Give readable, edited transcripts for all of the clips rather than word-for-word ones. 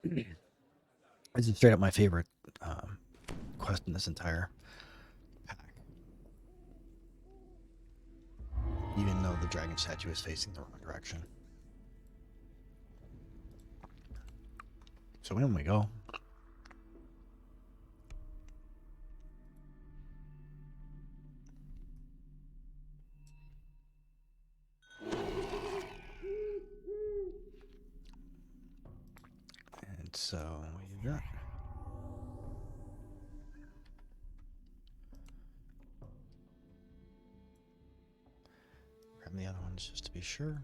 This is straight up my favorite quest in this entire pack. Even though the dragon statue is facing the wrong direction. So in we go. And so we got grab the other ones just to be sure.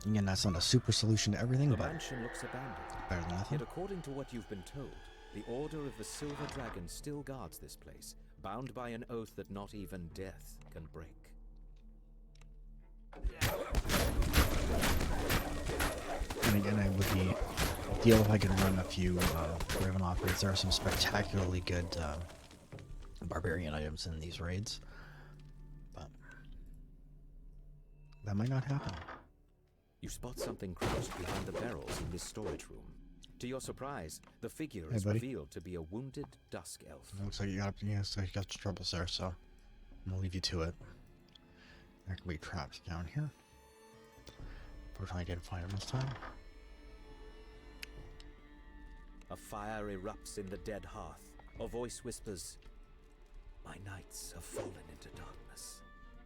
Again, that's not a super solution to everything, The but mansion looks abandoned. better than nothing. Yet according to what you've been told, the Order of the Silver Dragon still guards this place, bound by an oath that not even death can break. And again, I would be ideal if I could run a few Ravenloft raids. There are some spectacularly good barbarian items in these raids, but that might not happen. You spot something crouched behind the barrels in this storage room. To your surprise, the figure is revealed to be a wounded dusk elf. It looks like you got some troubles there, so I'm gonna leave you to it. There can be traps down here. Fortunately, I didn't find them this time. A fire erupts in the dead hearth. A voice whispers, "My knights have fallen into darkness.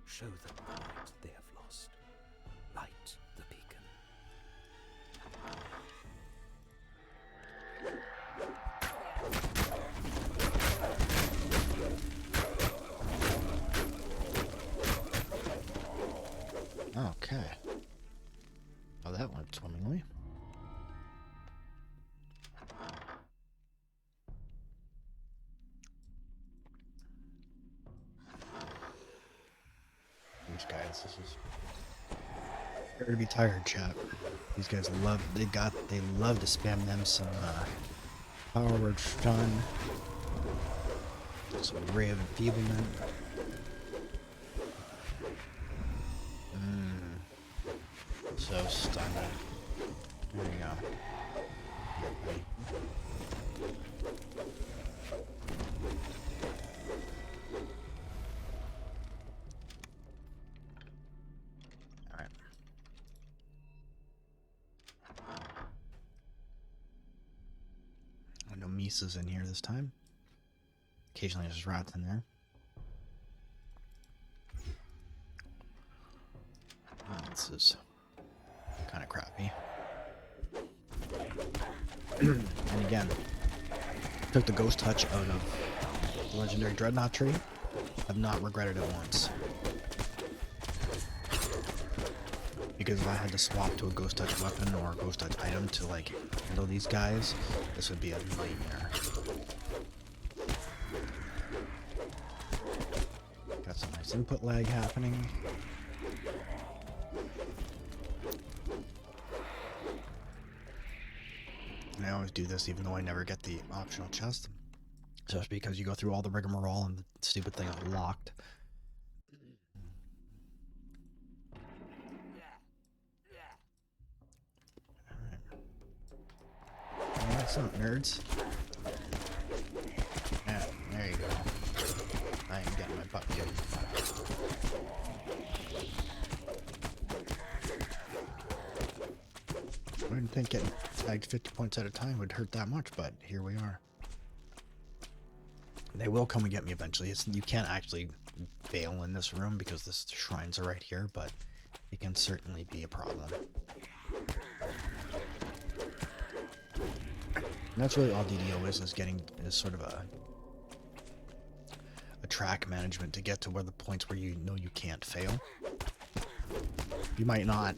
Show them the light they have lost. Light the beacon." Okay. Oh, that went swimmingly. These guys, they're gonna be tired, chat. These guys they love to spam them some power word stun, some ray of enfeeblement. So stunning. There you go. Alright. I know Misa's in here this time. Occasionally there's rats in there. This is kind of crappy. And again, took the ghost touch out of the legendary dreadnought tree. I've not regretted it once. Because if I had to swap to a ghost touch weapon or a ghost touch item to like handle these guys, this would be a nightmare. Got some nice input lag happening. I always do this even though I never get the optional chest. Just because you go through all the rigmarole and the stupid thing is locked. Alright. What's up, nerds? Yeah, there you go. I ain't getting my butt kicked. I didn't think getting tagged 50 points at a time would hurt that much, but here we are. They will come and get me eventually. You can't actually fail in this room because the shrines are right here, but it can certainly be a problem. And that's really all DDO is sort of a track management to get to where the points where you know you can't fail. You might not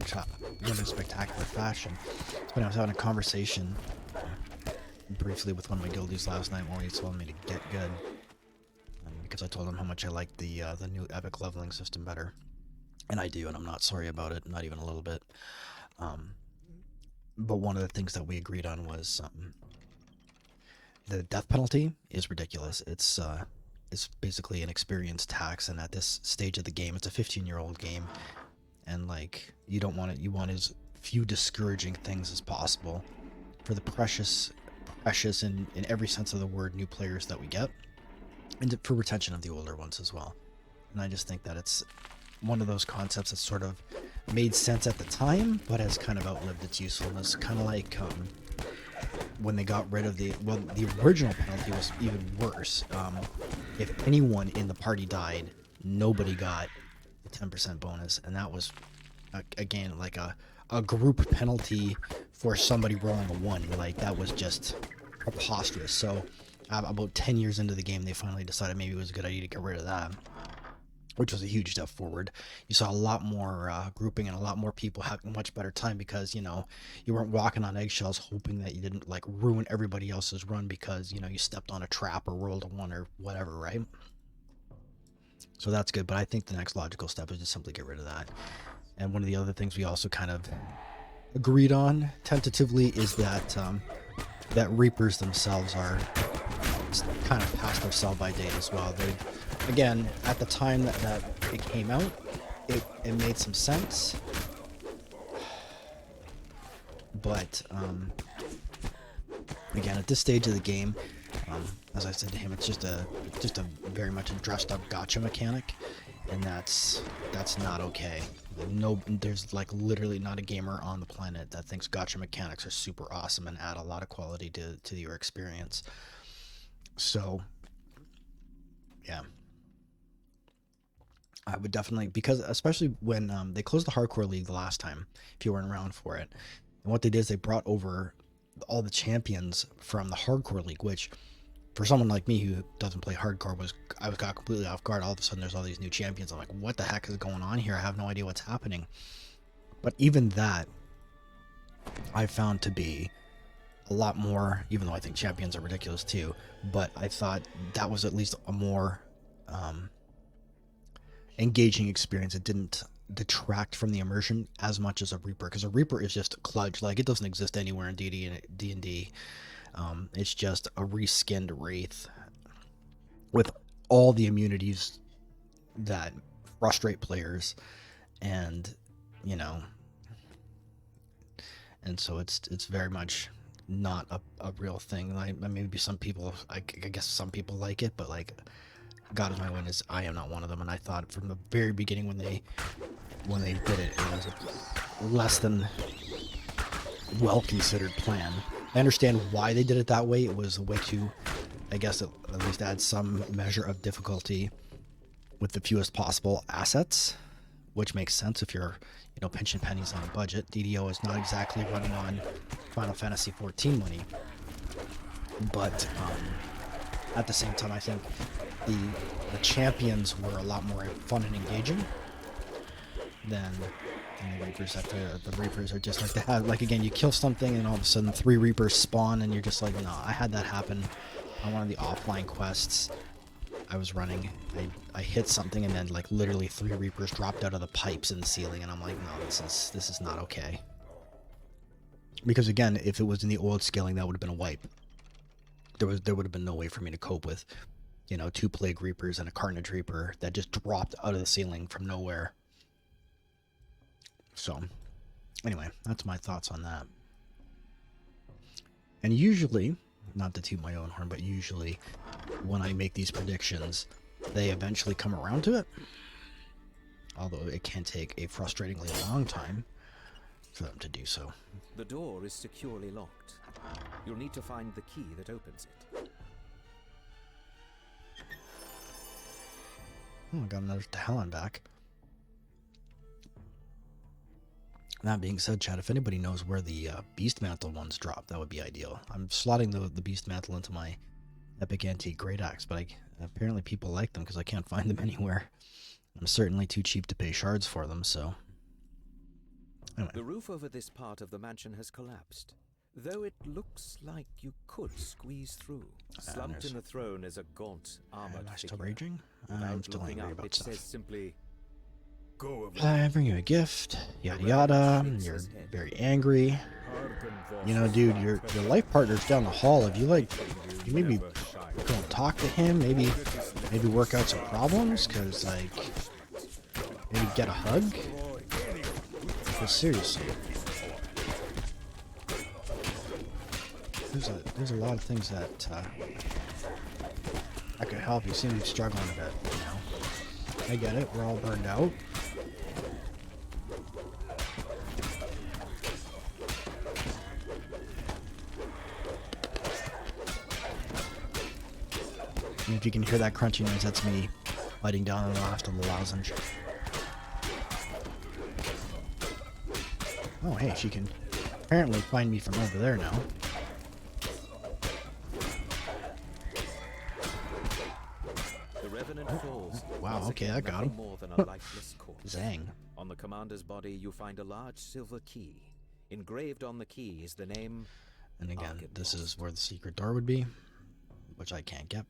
win in spectacular fashion. But I was having a conversation briefly with one of my guildies last night while he told me to get good. Because I told him how much I like the new epic leveling system better. And I do, and I'm not sorry about it, not even a little bit. But one of the things that we agreed on was the death penalty is ridiculous. It's is basically an experience tax, and at this stage of the game, it's a 15-year-old game, and like you don't want it. You want as few discouraging things as possible for the precious in every sense of the word new players that we get, and for retention of the older ones as well. And I just think that it's one of those concepts that sort of made sense at the time, but has kind of outlived its usefulness. Kind of like when they got rid of the original penalty was even worse. If anyone in the party died, nobody got the 10% bonus, and that was again like a group penalty for somebody rolling a 1. Like, that was just preposterous. So about 10 years into the game, they finally decided maybe it was a good idea to get rid of that, which was a huge step forward. You saw a lot more grouping and a lot more people having a much better time because, you know, you weren't walking on eggshells hoping that you didn't like ruin everybody else's run because, you know, you stepped on a trap or rolled a 1 or whatever, right? So that's good, but I think the next logical step is to simply get rid of that. And one of the other things we also kind of agreed on tentatively is that that Reapers themselves are kind of past their sell-by date as well. They, again, at the time that it came out, it made some sense, but again, at this stage of the game, as I said to him, it's just a very much a dressed-up gotcha mechanic, and that's not okay. No, there's like literally not a gamer on the planet that thinks gotcha mechanics are super awesome and add a lot of quality to your experience. So, yeah, I would definitely, because especially when they closed the hardcore league the last time, if you weren't around for it, and what they did is they brought over all the champions from the hardcore league, which for someone like me who doesn't play hardcore I got completely off guard. All of a sudden there's all these new champions. I'm like, what the heck is going on here? I have no idea what's happening. But even that I found to be a lot more, even though I think champions are ridiculous too, but I thought that was at least a more engaging experience. It didn't detract from the immersion as much as a Reaper, because a Reaper is just a kludge. Like, it doesn't exist anywhere in D&D. It's just a reskinned Wraith with all the immunities that frustrate players, and you know, and so it's very much not a real thing. Like, maybe some people, I guess some people like it, but like, God is my witness, I am not one of them. And I thought from the very beginning when they did it, it was a less than well considered plan. I understand why they did it that way. It was a way to, I guess, at least add some measure of difficulty with the fewest possible assets, which makes sense if you're, you know, pinching pennies on a budget. DDO is not exactly running on Final Fantasy XIV money, but at the same time, I think the champions were a lot more fun and engaging than the Reapers. The Reapers are just like that. Like, again, you kill something and all of a sudden 3 Reapers spawn and you're just like, no. I had that happen on one of the offline quests I was running. I hit something and then like literally 3 Reapers dropped out of the pipes in the ceiling, and I'm like, no, this is not okay. Because again, if it was in the old scaling, that would have been a wipe. There would have been no way for me to cope with, you know, 2 Plague Reapers and a Carnage Reaper that just dropped out of the ceiling from nowhere. So, anyway, that's my thoughts on that. And usually, not to toot my own horn, but usually when I make these predictions, they eventually come around to it. Although it can take a frustratingly long time for them to do so. The door is securely locked. You'll need to find the key that opens it. Oh, I got another Talon back. That being said, Chad, if anybody knows where the Beast Mantle ones drop, that would be ideal. I'm slotting the Beast Mantle into my Epic Antique Great Axe, but apparently people like them because I can't find them anywhere. I'm certainly too cheap to pay shards for them, so... Anyway. The roof over this part of the mansion has collapsed, though it looks like you could squeeze through. Slumped in the throne is a gaunt, armored am I still figure. raging? I'm still angry about it stuff. says simply, "Go over." I bring you a gift, yada yada. You're very angry. You know, dude, your life partner's down the hall. If you maybe go talk to him, maybe maybe work out some problems, cause like maybe get a hug. But seriously, there's a lot of things that could help. You seem to be struggling a bit, you know. I get it. We're all burned out. And if you can hear that crunchy noise, that's me biting down on the last of the lozenge. Oh, hey, she can apparently find me from over there now. The Revenant falls. Wow, okay, that got him. More than a lifeless corpse. Zang. On the commander's body, you find a large silver key. Engraved on the key is the name. And again, this is where the secret door would be, which I can't get.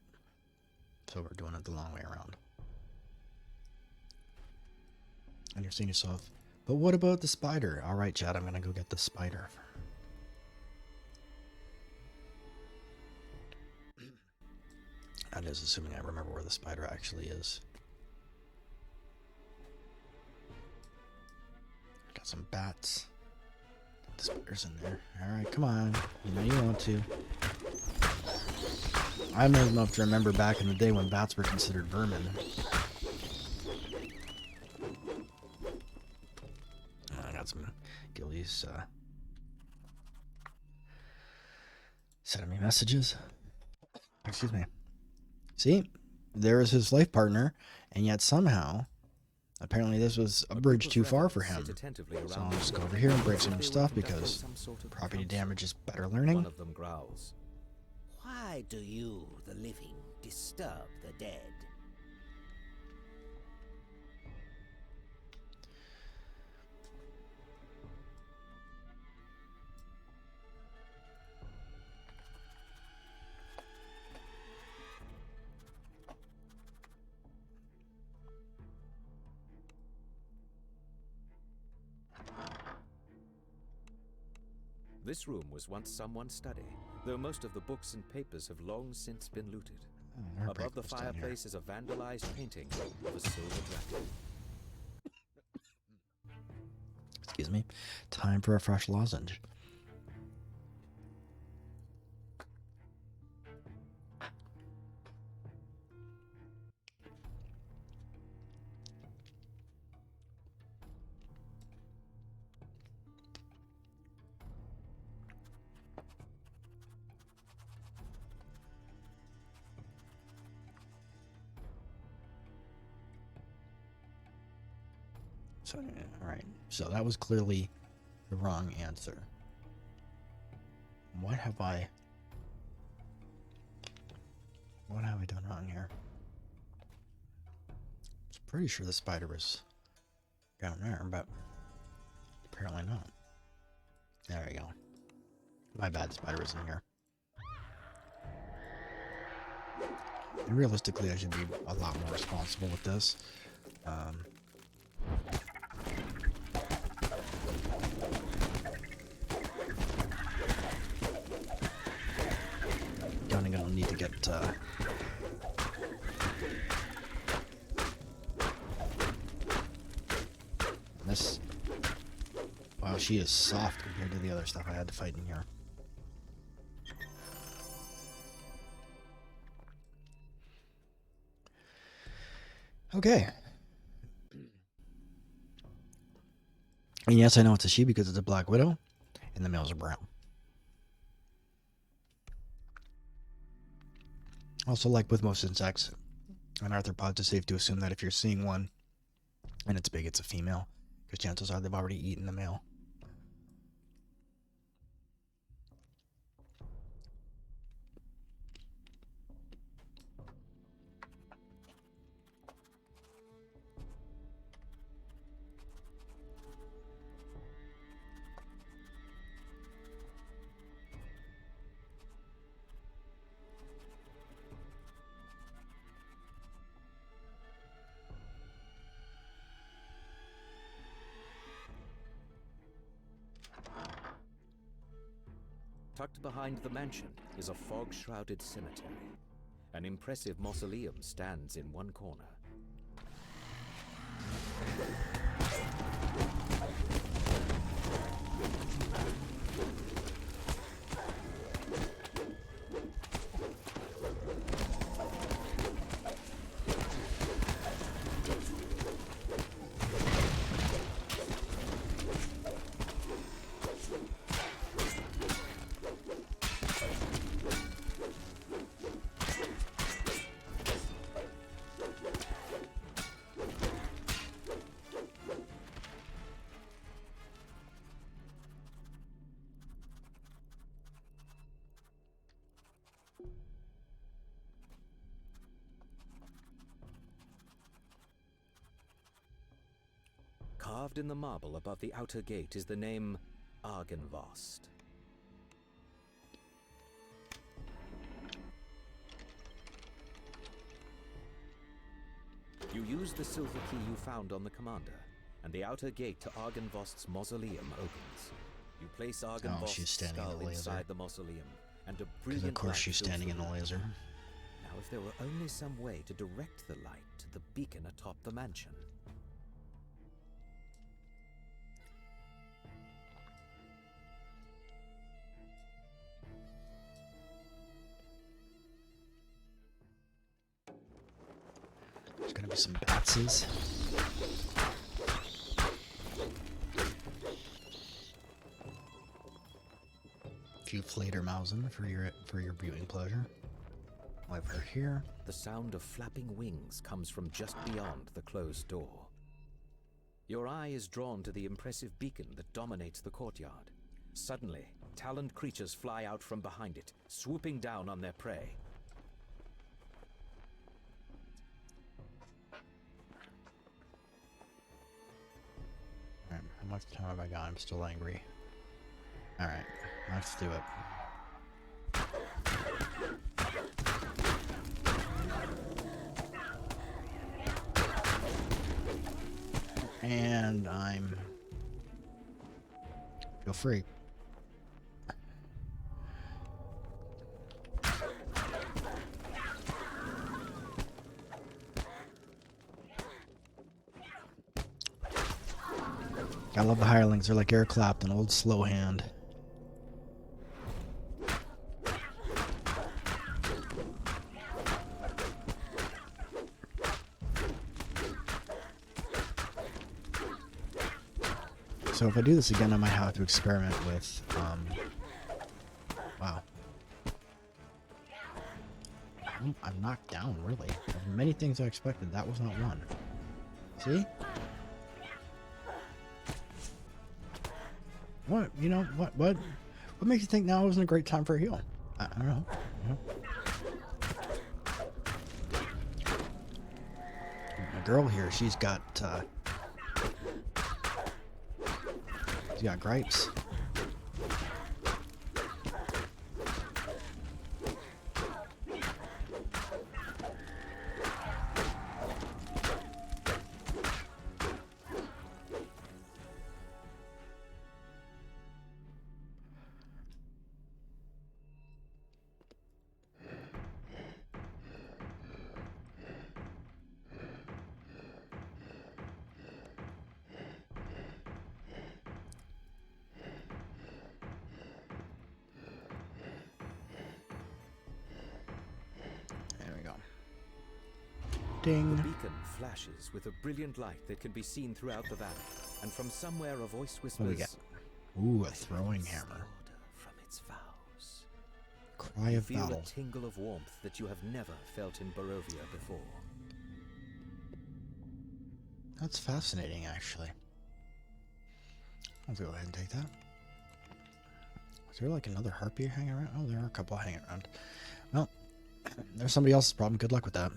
So we're doing it the long way around. And you're saying to yourself, but what about the spider? Alright, Chad, I'm gonna go get the spider. That is assuming I remember where the spider actually is. Got some bats. The spider's in there. Alright, come on. You know you want to. I'm old enough to remember back in the day when bats were considered vermin. I got some Gillies sending me messages. Excuse me. See? There is his life partner, and yet somehow, apparently this was a bridge too far for him. So I'll just go over here and break some stuff because property damage is better learning. One of them growls. Why do you, the living, disturb the dead? This room was once someone's study, though most of the books and papers have long since been looted. Above the fireplace is a vandalized painting of a silver dragon. Excuse me. Time for a fresh lozenge. So, alright. So that was clearly the wrong answer. What have I done wrong here? I was pretty sure the spider was down there, but apparently not. There we go. My bad, spider was in here. And realistically, I should be a lot more responsible with this. Gonna need to get this. Wow, she is soft compared to the other stuff I had to fight in here. Okay. And yes, I know it's a she because it's a black widow, and the males are brown. Also, like with most insects and arthropods, it's safe to assume that if you're seeing one and it's big, it's a female, because chances are they've already eaten the male. Tucked behind the mansion is a fog-shrouded cemetery. An impressive mausoleum stands in one corner. Carved in the marble above the outer gate is the name Argynvost. You use the silver key you found on the commander, and the outer gate to Argynvost's mausoleum opens. You place Argynvost's skull inside the mausoleum, and a brilliant light. Of course she's standing in the laser. Now, if there were only some way to direct the light to the beacon atop the mansion. There's gonna be some batses. Few Fledermausen for your viewing pleasure. Over here. The sound of flapping wings comes from just beyond the closed door. Your eye is drawn to the impressive beacon that dominates the courtyard. Suddenly, taloned creatures fly out from behind it, swooping down on their prey. Alright, how much time have I got? I'm still angry. Alright, let's do it. And feel free. I love the hirelings. They're like Eric Clapton, old slow hand. So if I do this again, I might have to experiment with, wow. I'm knocked down, really. Of many things I expected, that was not one. See? What? You know, what makes you think now isn't a great time for a heal? I don't know. My girl here, she's got gripes. Ding. The beacon flashes with a brilliant light that can be seen throughout the valley, and from somewhere a voice whispers, What do we get? Ooh, a throwing hammer. From its vows. Cry You of feel battle. a tingle of warmth that you have never felt in Barovia before. That's fascinating, actually. Let's go ahead and take that. Is there like another harpy hanging around? Oh, there are a couple hanging around. Well, there's somebody else's problem. Good luck with that.